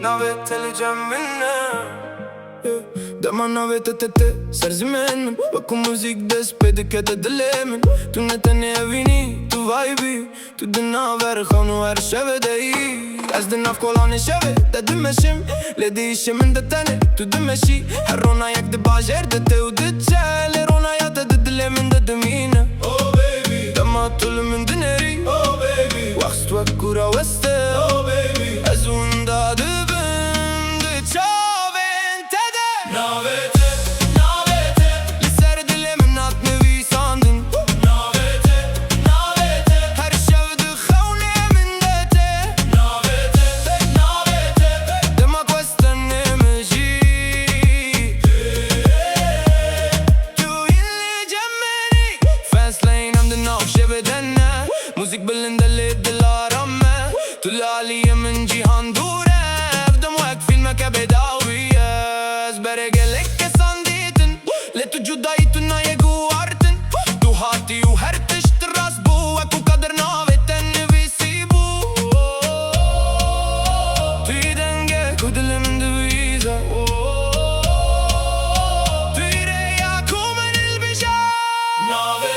NAVÊ TE Dama NAVÊ TE Sërzimen men Po ku muzik des pedi këtë dilemin Tu në të një vini, tu vajbi Tu dëna verë khanu erë shëve dhe I Ez dëna fkolani shëve dhe dë me shim Ledi I shimin dhe tani, tu dë me shi Herrona jak dë bajër dhe te u dë qel Herrona ja të dë dilemin dhe dë mine Oh baby Dama tullumin dë neri Oh baby Waqs tu e kura weste Oh baby Ez unë da dë bëm dë qavin të dhe NAVÊ TE Lisser dilemin at me vi sandin NAVÊ TE Her shëv dë khaune min dhe te NAVÊ TE Dëma question e me gji Tu illi gjemmeni Fast lane am dë nav shëve dëne Muzik bëllin dhe lit dhe larame Tu lali e min gjihan dure Vdëm wek filme ke bedawiye Zbere gelek e sanditin Letu gjuda I tu na jegu artin Tu hati u her tish të rasbu E ku kadër NAVê TE në visibu Tu I denge ku dilim dë viza Tu I reja ku me nilbisha NAVê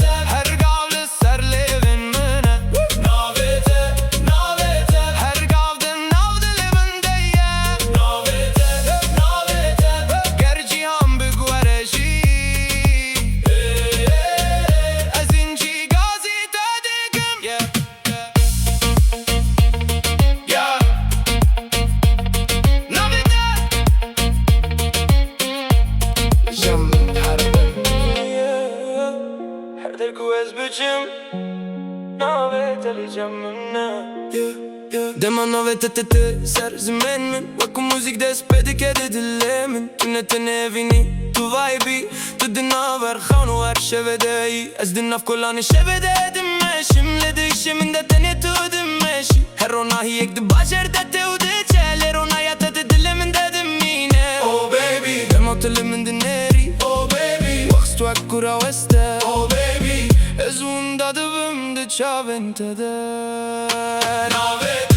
TE Her gavle ser levin mëne NAVê TE Her gavde navde levin deje NAVê TE Gerçi ham bëguar e shi Azin qi gazi të dikëm NAVê TE Jam harben Her del ku ez bëqim NAVê TE Dema NAVê TE Sërzimen men Wa ku muzik des pedi kedi dilemin Tu në të ne vini, tu vajbi Tu dina verë khanu erë shëve dhe I Ez dina fkolani shëve dhe dë meshim Ledi I shimin dhe të një tu dë meshi Herrona hi ek dë bashër dhe te u dë qel Herrona ja të të dilemin dhe dë mine Oh baby Dema të limin dë neri Oh baby Waqs tu e kura weste Oh baby Ez unë da dë vëm dë qavin të dhe NAVê TE